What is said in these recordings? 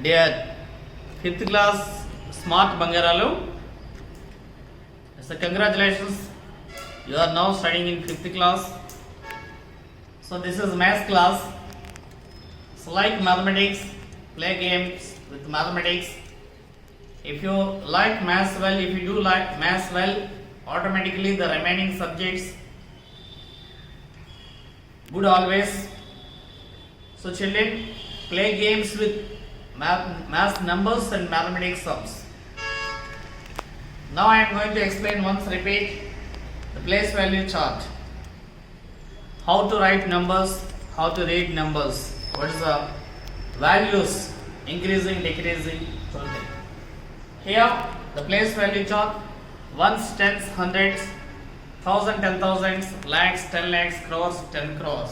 dear 5th class smart Bangaralu. So congratulations, you are now studying in 5th class. So this is math class. So like mathematics, play games with mathematics. If you like maths well, if you do like maths well, automatically the remaining subjects good always. So children, play games with math numbers and mathematics sums. Now I am going to explain once repeat the place value chart. How to write numbers, how to read numbers, what is the values increasing, decreasing, something. Here the place value chart, ones, tens, hundreds, thousand, 10,000s, lakhs, 10 lakhs, crores, 10 crores.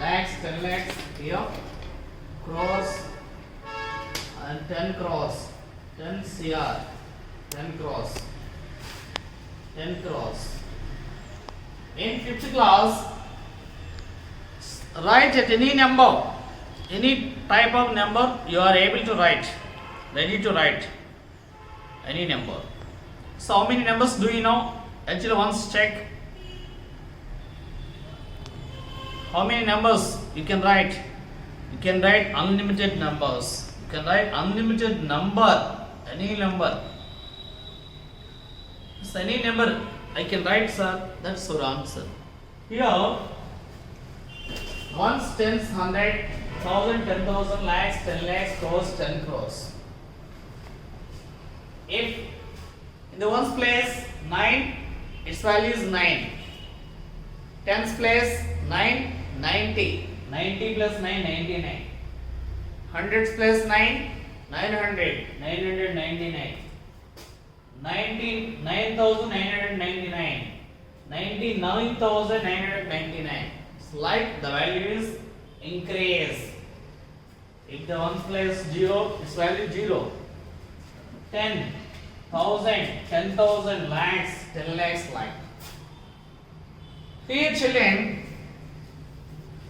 Lakhs, 10 lakhs, here, crores and 10 crores, 10 CR, 10 crores, 10 crores. In 5th class, write at any number, any type of number you are able to write, ready to write any number. So how many numbers do you know? Actually once check how many numbers you can write. You can write unlimited numbers. You can write unlimited number, any number. So any number I can write, sir, that's your answer. Here, ones, tens, 100, 1000, 10,000, lakhs, 10 lakhs, crores, 10 crores. If in the ones place 9, its value is 9. Tens place 9, 90. 90 plus 9, 99. Hundreds plus 9, 900. 999. 99,999. 99,999. It's like the value is increase. If the ones place 0, its value is 0. 10,000, 10,000, lakhs, 10 lakhs, lakh. Here children,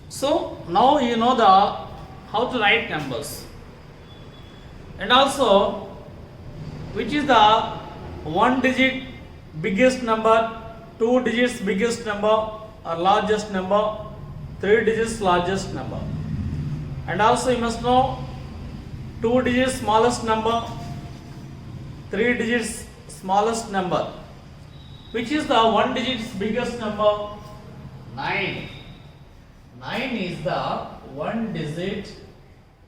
so now you know how to write numbers, and also which is the 1 digit biggest number, 2 digits biggest number or largest number, 3 digits largest number, and also you must know 2 digits smallest number, 3 digits smallest number. Which is the 1 digits biggest number? 9. 9 is the 1 digit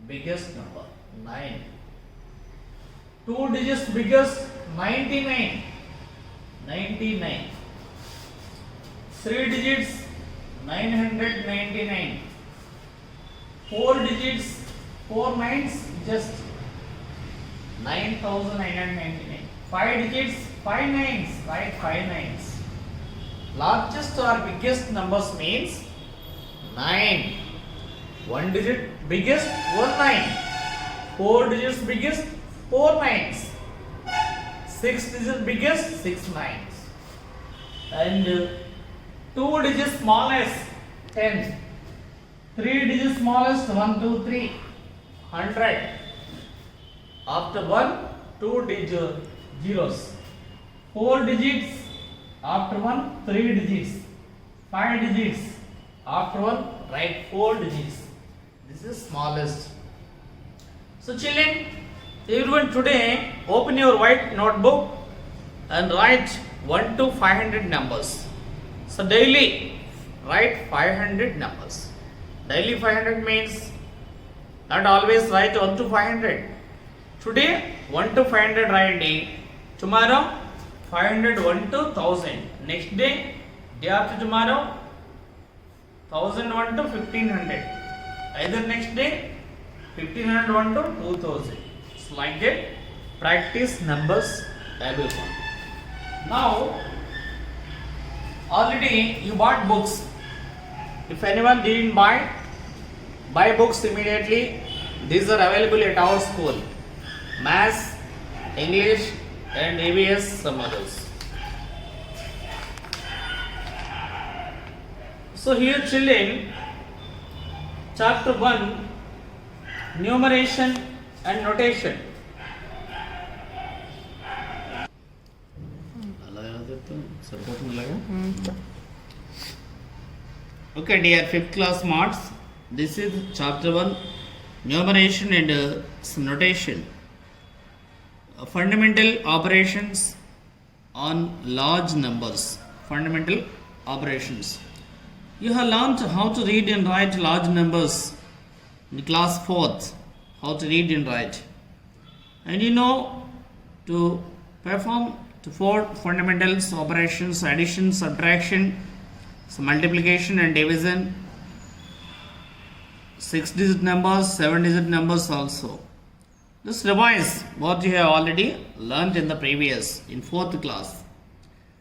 biggest number. 9. 2 digits biggest? 99. 99. 3 digits? 999. 4 digits? 4 nines? Just 9,999. 5 digits? 5 nines. Right? 5 nines. Largest or biggest numbers means 9. 1 digit biggest? 1 9. 4 digits biggest? 4 nines. 6 digits biggest? 6 nines. And 2 digits smallest? 10. 3 digits smallest? 1, 2, 3. 100. After 1, 2 digit zeros. 4 digits. After 1, 3 digits. 5 digits. After 1, write 4 digits. This is smallest. So children, everyone today open your white notebook and write 1 to 500 numbers. So daily write 500 numbers. Daily 500 means not always write 1 to 500. Today 1 to 500 write. Tomorrow 500 1 to 1000. Next day after tomorrow 1001 to 1500. Either next day 1501 to 2000. It's like that. Practice numbers everyone. Now already you bought books. If anyone didn't buy books immediately. These are available at our school. Maths, English and EVS, some others. So here children, chapter 1, numeration and notation. Okay, dear 5th class marks, this is chapter 1, numeration and some notation. Fundamental operations on large numbers. Fundamental operations. You have learnt how to read and write large numbers in class 4th, how to read and write. And you know to perform the 4 fundamentals operations: addition, subtraction, so multiplication and division, 6-digit numbers, 7-digit numbers also. Just revise what you have already learnt in the previous, in 4th class.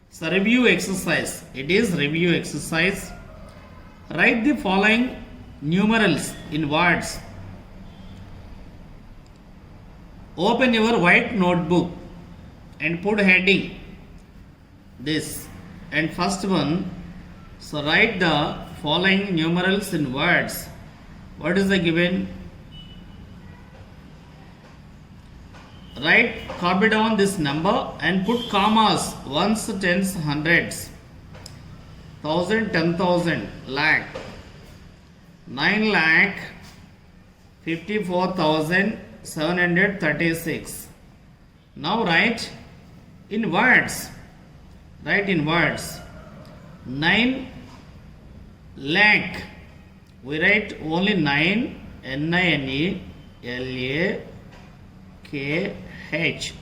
So review exercise. It is review exercise. Write the following numerals in words. Open your white notebook and put heading this. And first one, so write the following numerals in words. What is the given? Write, copy down this number and put commas, ones, tens, hundreds, 1000, 10,000, lakh, 9,54,736. Now write in words. Write in words. 9 lakh. We write only 9, N-I-N-E, L-A-K-H.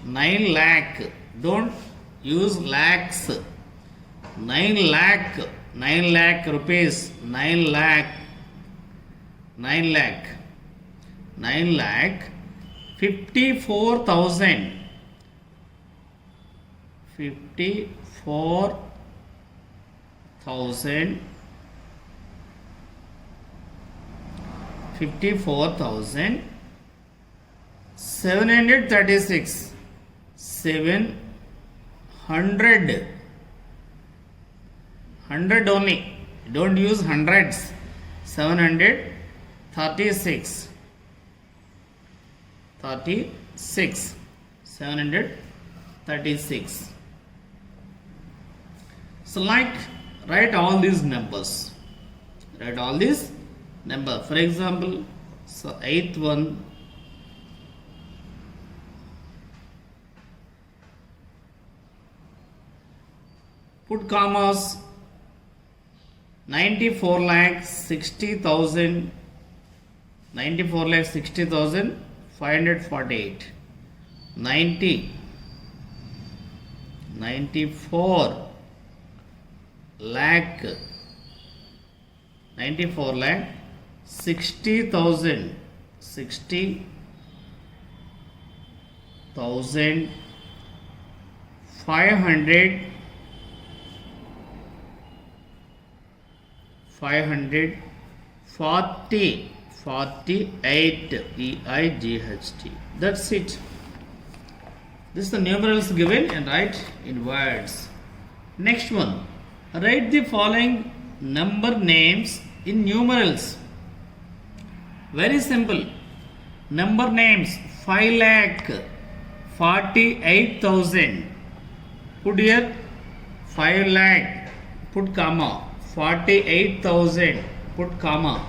9 lakh. Don't use lakhs. 9 lakh. 9 lakh rupees. 9 lakh. 9 lakh. 9 lakh. 54,000. 54,000. 54,736. 700. 100 only. Don't use hundreds. 736. 36. 736. So like, write all these numbers. Write all these numbers. For example, so 8th one, put commas, 94 lakh 60,000, 94 lakh 60,548, 90, 94 lakh, 94 lakh 60,000, 60,500, 48 EIGHT. That's it. This is the numerals given and write in words. Next one, write the following number names in numerals. Very simple. Number names: 5 lakh 48,000. Put here 5 lakh, put comma, 48,000, put comma,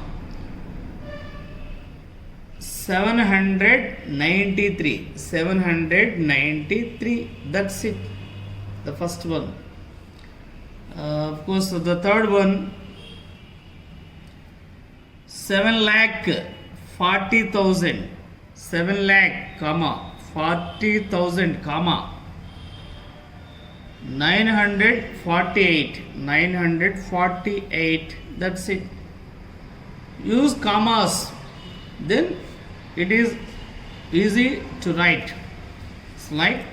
793, 793. That's it. The first one. Of course, the third one, 7 lakh 40,000, 7 lakh, comma, 40,000, comma, 948, 948. That's it. Use commas, then it is easy to write. It's like,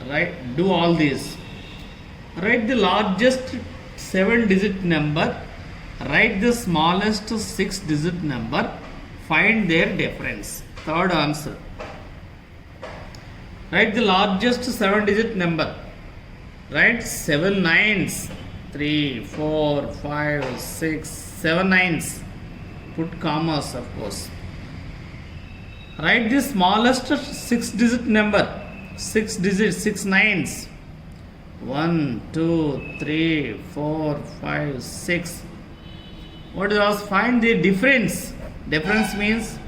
right, do all these. Write the largest 7-digit number, write the smallest 6-digit number, find their difference. Third answer. Write the largest 7-digit number, write 7 nines, 3, 4, 5, 6, 7 nines, put commas of course. Write the smallest 6-digit number. 6 digits, 6 nines. 1, 2, 3, 4, 5, 6. What is else? Find the difference. Difference means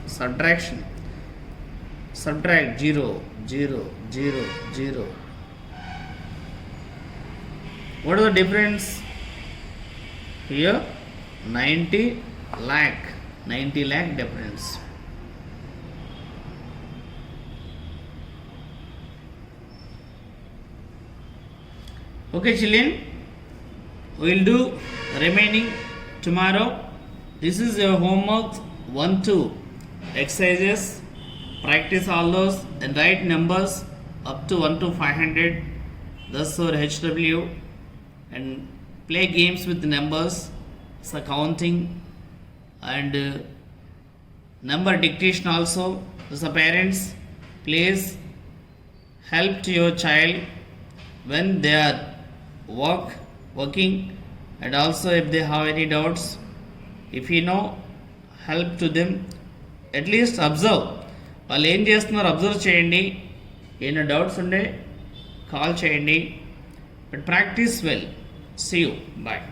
subtraction. Subtract 0, 0, 0, 0. What is the difference? Here 90 lakh. 90 lakh difference. Okay, children, we will do remaining tomorrow. This is your homework 1-2 exercises. Practice all those and write numbers up to 1 to 500. Thus our HW, and play games with the numbers, so counting and number dictation also. So parents, please help to your child when they are working, and also if they have any doubts, if you know, help to them. At least observe, వాళ్ళు ఏం చేస్తున్నారు observe చేయండి. ఏమైనా doubts ఉండే call చేయండి. But practice well. See you. Bye.